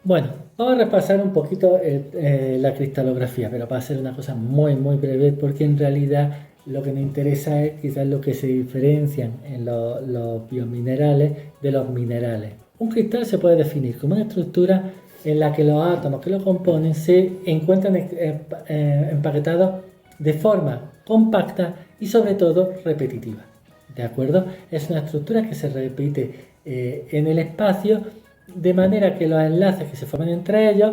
Bueno, vamos a repasar un poquito la cristalografía, pero va a ser una cosa muy breve porque en realidad lo que nos interesa es quizás lo que se diferencian en los biominerales de los minerales. Un cristal se puede definir como una estructura en la que los átomos que lo componen se encuentran empaquetados de forma compacta y sobre todo repetitiva. ¿De acuerdo? Es una estructura que se repite en el espacio de manera que los enlaces que se forman entre ellos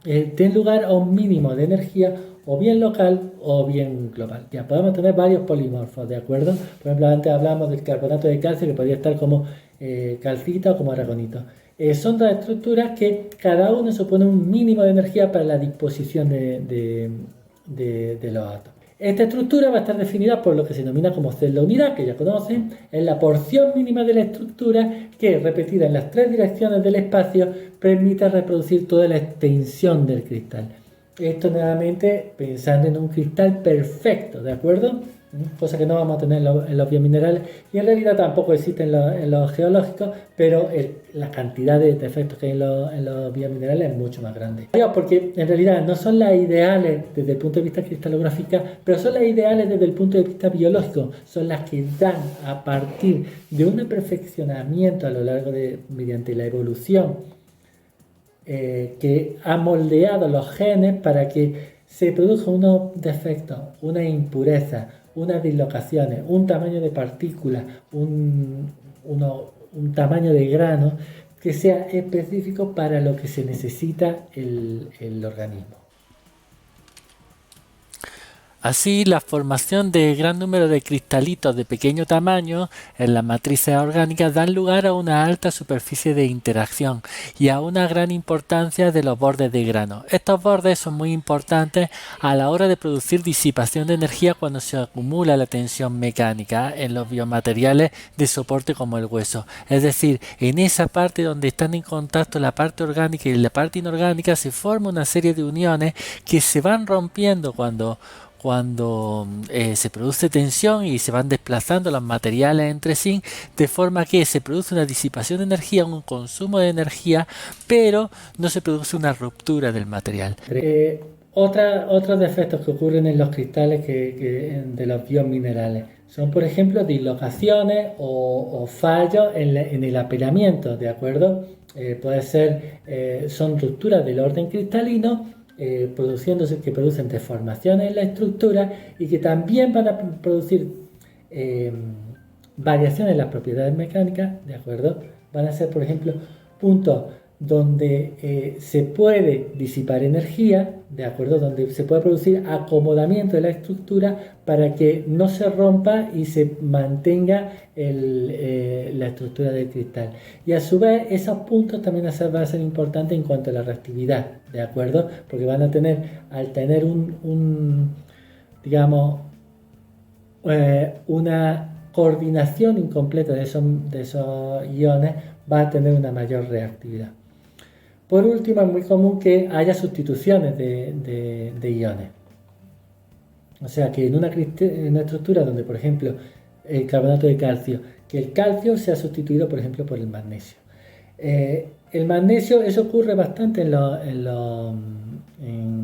den lugar a un mínimo de energía o bien local o bien global. Ya podemos tener varios polimorfos, ¿de acuerdo? Por ejemplo, antes hablamos del carbonato de calcio que podría estar como calcita o como aragonito. Son dos estructuras que cada uno supone un mínimo de energía para la disposición de los átomos. Esta estructura va a estar definida por lo que se denomina como celda unidad, que ya conocen, es la porción mínima de la estructura que, repetida en las tres direcciones del espacio, permite reproducir toda la extensión del cristal. Esto nuevamente pensando en un cristal perfecto, ¿de acuerdo? Cosa que no vamos a tener en los biominerales y en realidad tampoco existe en los geológicos, pero la cantidad de defectos que hay en los biominerales es mucho más grande. Porque en realidad no son las ideales desde el punto de vista cristalográfico, pero son las ideales desde el punto de vista biológico, son las que dan a partir de un perfeccionamiento a lo largo mediante la evolución que ha moldeado los genes para que se produzcan unos defectos, una impureza, unas dislocaciones, un tamaño de partículas, un tamaño de grano que sea específico para lo que se necesita el organismo. Así, la formación de gran número de cristalitos de pequeño tamaño en las matrices orgánicas dan lugar a una alta superficie de interacción y a una gran importancia de los bordes de grano. Estos bordes son muy importantes a la hora de producir disipación de energía cuando se acumula la tensión mecánica en los biomateriales de soporte como el hueso. Es decir, en esa parte donde están en contacto la parte orgánica y la parte inorgánica se forma una serie de uniones que se van rompiendo cuando se produce tensión y se van desplazando los materiales entre sí, de forma que se produce una disipación de energía, un consumo de energía, pero no se produce una ruptura del material. Otros defectos que ocurren en los cristales de los biominerales son, por ejemplo, dislocaciones o fallos en el apilamiento, ¿de acuerdo? Puede ser, son rupturas del orden cristalino que producen deformaciones en la estructura y que también van a producir eh, variaciones en las propiedades mecánicas, ¿de acuerdo? Van a ser, por ejemplo, puntos donde se puede disipar energía, ¿de acuerdo? Donde se puede producir acomodamiento de la estructura para que no se rompa y se mantenga la estructura del cristal. Y a su vez, esos puntos también van a ser importantes en cuanto a la reactividad, ¿de acuerdo? Porque van a tener, al tener digamos, una coordinación incompleta de esos iones, va a tener una mayor reactividad. Por último, es muy común que haya sustituciones de iones. O sea, que en una estructura donde, por ejemplo, el carbonato de calcio, que el calcio sea sustituido, por ejemplo, por el magnesio. El magnesio, eso ocurre bastante en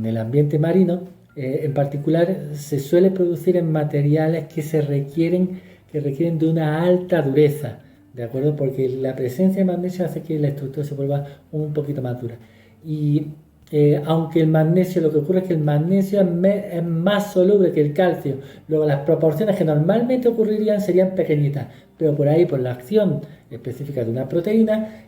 el ambiente marino. En particular, se suele producir en materiales que requieren de una alta dureza. ¿De acuerdo? Porque la presencia de magnesio hace que la estructura se vuelva un poquito más dura. Y aunque el magnesio, lo que ocurre es que el magnesio es más soluble que el calcio. Luego las proporciones que normalmente ocurrirían serían pequeñitas, pero por ahí, por la acción específica de una proteína,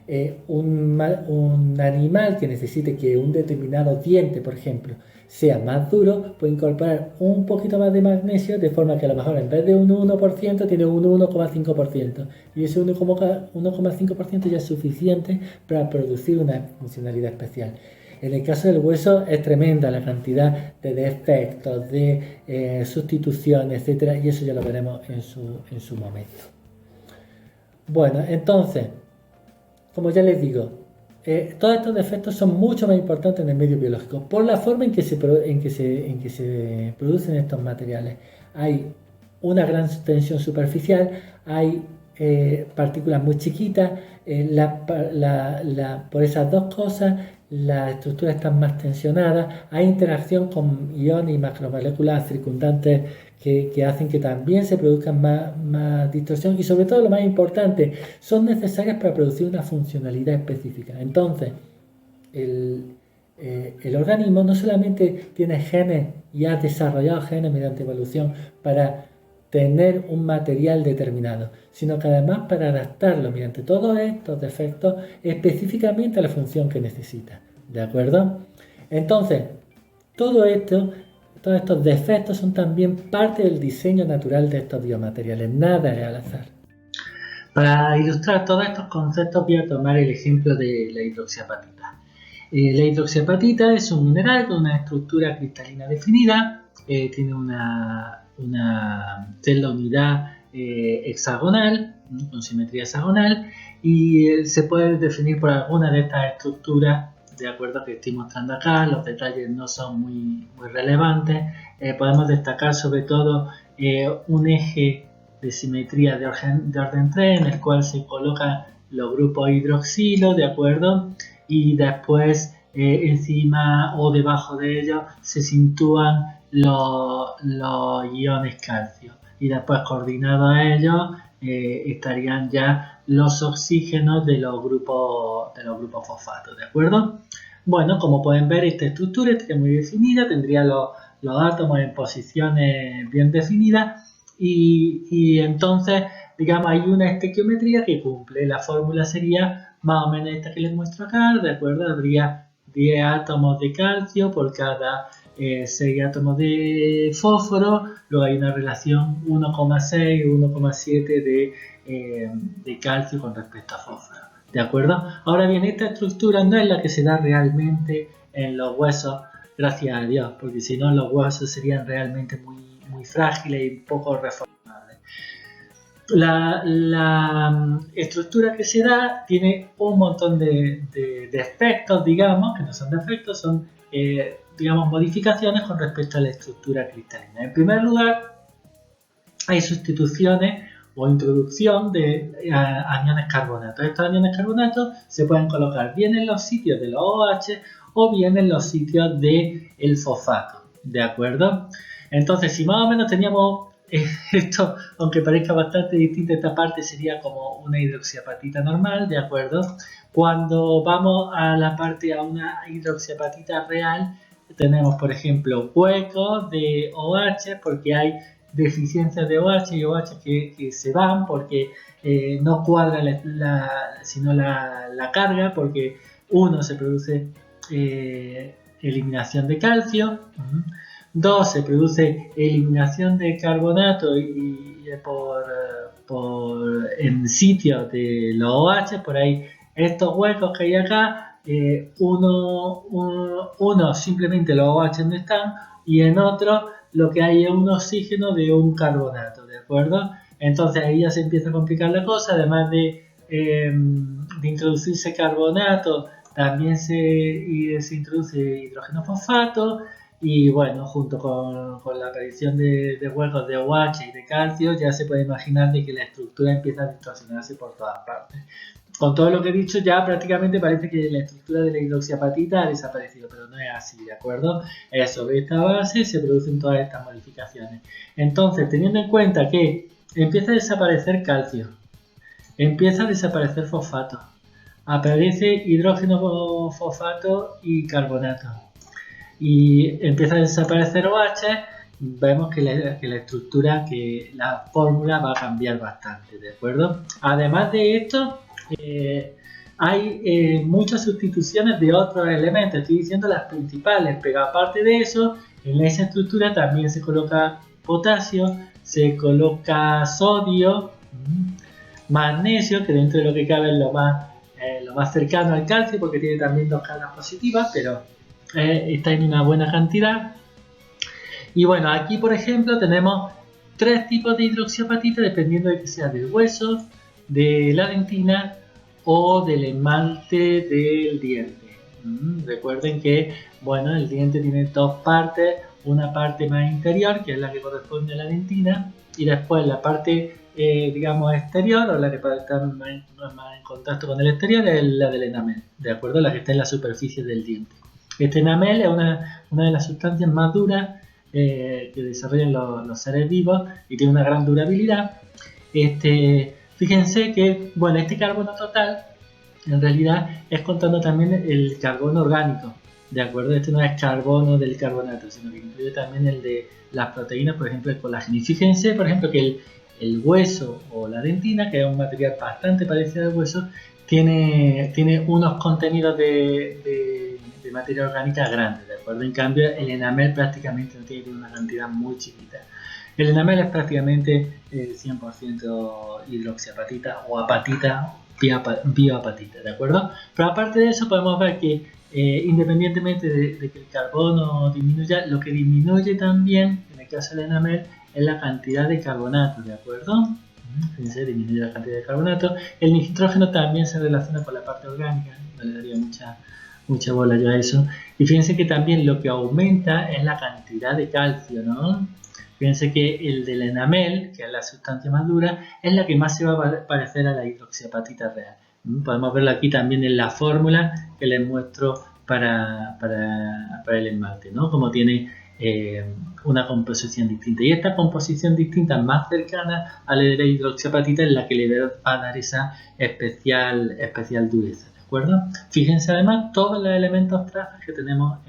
un animal que necesite que un determinado diente, por ejemplo, sea más duro, puede incorporar un poquito más de magnesio, de forma que a lo mejor en vez de un 1% tiene un 1,5%. Y ese 1,5% ya es suficiente para producir una funcionalidad especial. En el caso del hueso es tremenda la cantidad de defectos, de sustituciones, etcétera, y eso ya lo veremos en su momento. Bueno, entonces, como ya les digo, todos estos defectos son mucho más importantes en el medio biológico por la forma en que se producen estos materiales. Hay una gran tensión superficial, hay partículas muy chiquitas, por esas dos cosas las estructuras están más tensionadas, hay interacción con iones y macromoléculas circundantes que hacen que también se produzcan más distorsión y sobre todo lo más importante, son necesarias para producir una funcionalidad específica. Entonces, el organismo no solamente tiene genes y ha desarrollado genes mediante evolución para tener un material determinado, sino que además para adaptarlo mediante todos estos defectos específicamente a la función que necesita. ¿De acuerdo? Entonces, todo esto, todos estos defectos son también parte del diseño natural de estos biomateriales, nada es al azar. Para ilustrar todos estos conceptos voy a tomar el ejemplo de la hidroxiapatita. La hidroxiapatita es un mineral con una estructura cristalina definida, tiene una celda unidad hexagonal, con simetría hexagonal, y se puede definir por alguna de estas estructuras, de acuerdo que estoy mostrando acá. Los detalles no son muy relevantes. Podemos destacar sobre todo un eje de simetría de orden 3 en el cual se colocan los grupos hidroxilo, de acuerdo, y después encima o debajo de ellos se sitúan los iones calcio, y después coordinados a ellos estarían ya los oxígenos de los grupos fosfatos, ¿de acuerdo? Bueno, como pueden ver, esta estructura estaría muy definida, tendría los átomos en posiciones bien definidas y entonces, digamos, hay una estequiometría que cumple. La fórmula sería más o menos esta que les muestro acá, ¿de acuerdo? Habría 10 átomos de calcio por cada 6 átomos de fósforo, luego hay una relación 1,6 o 1,7 de calcio con respecto a fósforo, ¿de acuerdo? Ahora bien, esta estructura no es la que se da realmente en los huesos, gracias a Dios, porque si no los huesos serían realmente muy frágiles y poco reformables. La estructura que se da tiene un montón de defectos, digamos, que no son defectos, son digamos, modificaciones con respecto a la estructura cristalina. En primer lugar, hay sustituciones o introducción de aniones carbonatos. Estos aniones carbonatos se pueden colocar bien en los sitios de los OH o bien en los sitios del fosfato, ¿de acuerdo? Entonces, si más o menos teníamos esto, aunque parezca bastante distinto, esta parte sería como una hidroxiapatita normal, ¿de acuerdo? Cuando vamos a la parte a una hidroxiapatita real, tenemos, por ejemplo, huecos de OH porque hay deficiencias de OH y OH que se van porque no cuadra sino la carga, porque uno se produce eliminación de calcio, 2 se produce eliminación de carbonato y en sitios de los OH, por ahí estos huecos que hay acá, uno simplemente los OH no están y en otro lo que hay es un oxígeno de un carbonato, ¿de acuerdo? Entonces ahí ya se empieza a complicar la cosa, además de introducirse carbonato, también se introduce hidrógeno fosfato y bueno, junto con la aparición de huecos de OH y de calcio, ya se puede imaginar de que la estructura empieza a distorsionarse por todas partes. Con todo lo que he dicho ya prácticamente parece que la estructura de la hidroxiapatita ha desaparecido, pero no es así, ¿de acuerdo? Sobre esta base se producen todas estas modificaciones. Entonces, teniendo en cuenta que empieza a desaparecer calcio, empieza a desaparecer fosfato, aparece hidrógeno fosfato y carbonato, y empieza a desaparecer OH, vemos que la estructura, que la fórmula va a cambiar bastante, ¿de acuerdo? Además de esto, hay muchas sustituciones de otros elementos, estoy diciendo las principales, pero aparte de eso, en esa estructura también se coloca potasio, se coloca sodio, magnesio, que dentro de lo que cabe es lo más cercano al calcio, porque tiene también 2 cargas positivas, pero está en una buena cantidad. Y bueno, aquí por ejemplo tenemos 3 tipos de hidroxiapatita dependiendo de que sea del hueso, de la dentina o del esmalte del diente. Recuerden que bueno, el diente tiene 2 partes, una parte más interior que es la que corresponde a la dentina y después la parte digamos, exterior, o la que puede estar más en contacto con el exterior, es la del enamel, ¿de acuerdo? La que está en la superficie del diente. Este enamel es una de las sustancias más duras que desarrollan los seres vivos y tiene una gran durabilidad. Fíjense que, bueno, este carbono total en realidad es contando también el carbono orgánico, ¿de acuerdo? Este no es carbono del carbonato, sino que incluye también el de las proteínas, por ejemplo, el colágeno. Y fíjense, por ejemplo, que el hueso o la dentina, que es un material bastante parecido al hueso, tiene unos contenidos de materia orgánica grandes, ¿de acuerdo? En cambio, el enamel prácticamente no tiene una cantidad muy chiquita. El enamel es prácticamente 100% hidroxiapatita o apatita, bioapatita, ¿de acuerdo? Pero aparte de eso podemos ver que independientemente de que el carbono disminuya, lo que disminuye también, en el caso del enamel, es la cantidad de carbonato, ¿de acuerdo? Fíjense, disminuye la cantidad de carbonato. El nitrógeno también se relaciona con la parte orgánica, no le daría mucha bola yo a eso. Y fíjense que también lo que aumenta es la cantidad de calcio, ¿no? Fíjense que el del enamel, que es la sustancia más dura, es la que más se va a parecer a la hidroxiapatita real. Podemos verlo aquí también en la fórmula que les muestro para el esmalte, ¿no? Como tiene una composición distinta. Y esta composición distinta más cercana a la de la hidroxiapatita es la que le va a dar esa especial dureza, ¿de acuerdo? Fíjense además todos los elementos trazas que tenemos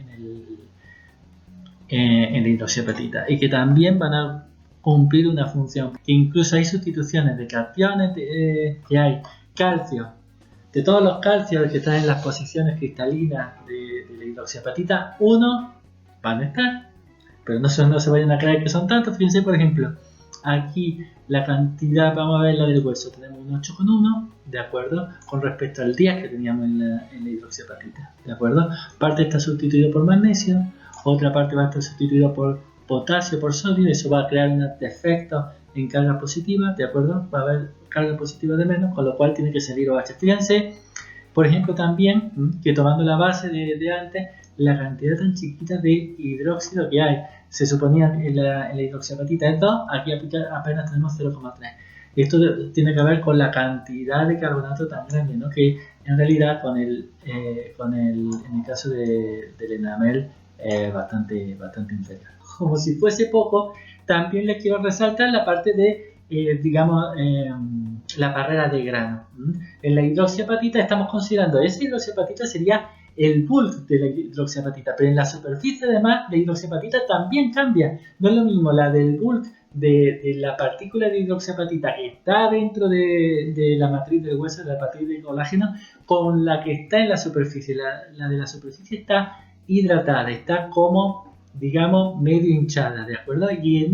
en la hidroxiapatita y que también van a cumplir una función. Que incluso hay sustituciones de cationes, que hay calcio. De todos los calcios que están en las posiciones cristalinas de la hidroxiapatita, uno van a estar, pero no se vayan a creer que son tantos. Fíjense, por ejemplo, aquí la cantidad, vamos a ver la del hueso, tenemos un 8,1, ¿de acuerdo? Con respecto al 10 que teníamos en la hidroxiapatita, ¿de acuerdo? Parte está sustituido por magnesio, otra parte va a estar sustituida por potasio, por sodio, eso va a crear unos defectos en carga positiva, ¿de acuerdo? Va a haber carga positiva de menos, con lo cual tiene que salir OH. Fíjense, por ejemplo, también que tomando la base de antes, la cantidad tan chiquita de hidróxido que hay. Se suponía en la hidroxiapatita es 2, aquí apenas tenemos 0,3. Esto tiene que ver con la cantidad de carbonato tan grande, ¿no? Que en realidad en el caso del enamel es bastante inferior. Como si fuese poco, también les quiero resaltar la parte de la barrera de grano. En la hidroxiapatita estamos considerando esa hidroxiapatita sería el bulk de la hidroxiapatita, pero en la superficie además la hidroxiapatita también cambia. No es lo mismo la del bulk de la partícula de hidroxiapatita que está dentro de la matriz del hueso, de la matriz de colágeno, con la que está en la superficie. La de la superficie está hidratada, está como, digamos, medio hinchada, ¿de acuerdo? Y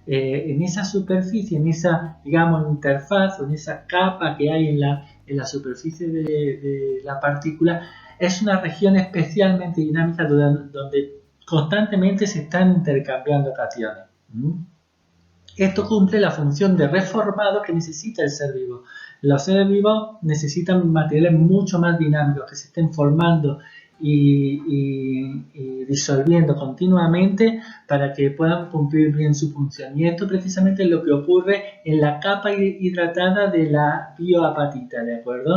en esa superficie, en esa, digamos, interfaz, o en esa capa que hay en la superficie de la partícula, es una región especialmente dinámica donde constantemente se están intercambiando cationes. Esto cumple la función de reformado que necesita el ser vivo. Los seres vivos necesitan materiales mucho más dinámicos, que se estén formando y disolviendo continuamente para que puedan cumplir bien su función. Y esto precisamente es lo que ocurre en la capa hidratada de la bioapatita, ¿de acuerdo?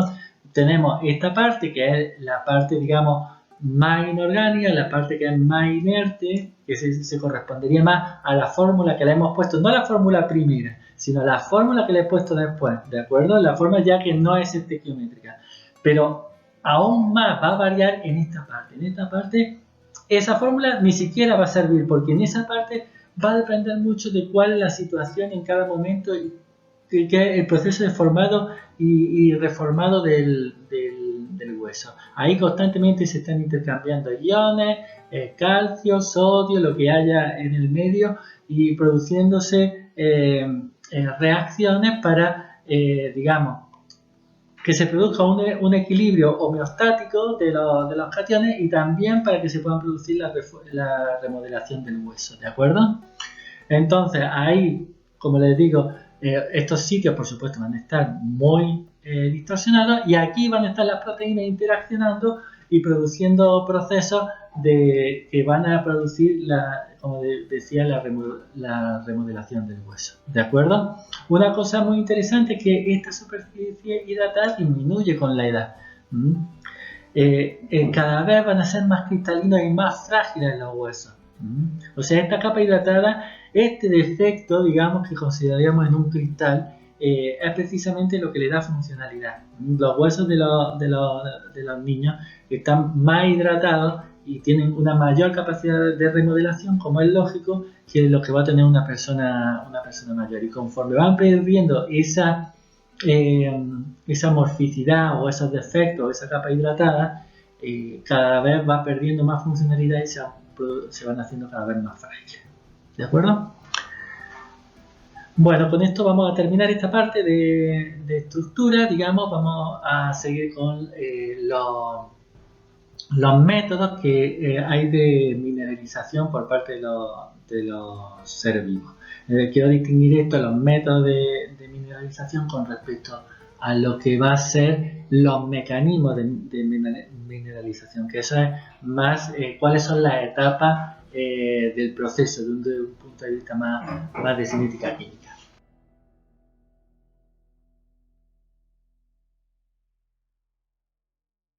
Tenemos esta parte que es la parte, digamos, más inorgánica, la parte que es más inerte, que se correspondería más a la fórmula que le hemos puesto, no a la fórmula primera, sino a la fórmula que le he puesto después, ¿de acuerdo? La fórmula ya que no es estequiométrica, pero aún más va a variar en esta parte. En esta parte, esa fórmula ni siquiera va a servir, porque en esa parte va a depender mucho de cuál es la situación en cada momento y que es el proceso de formado y reformado del hueso. Ahí constantemente se están intercambiando iones, calcio, sodio, lo que haya en el medio y produciéndose reacciones para, digamos, que se produzca un equilibrio homeostático de los cationes y también para que se pueda producir la remodelación del hueso, ¿de acuerdo? Entonces ahí, como les digo, estos sitios por supuesto van a estar muy distorsionados y aquí van a estar las proteínas interaccionando y produciendo procesos que van a producir como decía, la remodelación del hueso. ¿De acuerdo? Una cosa muy interesante es que esta superficie hidratada disminuye con la edad. Cada vez van a ser más cristalinos y más frágiles los huesos. O sea, esta capa hidratada, este defecto, digamos, que consideraríamos en un cristal, es precisamente lo que le da funcionalidad. Los huesos de los niños están más hidratados y tienen una mayor capacidad de remodelación, como es lógico, que lo que va a tener una persona mayor. Y conforme van perdiendo esa morficidad o esos defectos, esa capa hidratada, cada vez va perdiendo más funcionalidad y se van haciendo cada vez más frágiles. ¿De acuerdo? Bueno, con esto vamos a terminar esta parte de estructura, digamos. Vamos a seguir con los métodos que hay de mineralización por parte de los seres vivos. Quiero distinguir esto, los métodos de mineralización, con respecto a lo que va a ser los mecanismos de mineralización, que eso es más cuáles son las etapas del proceso desde un punto de vista más de cinética química.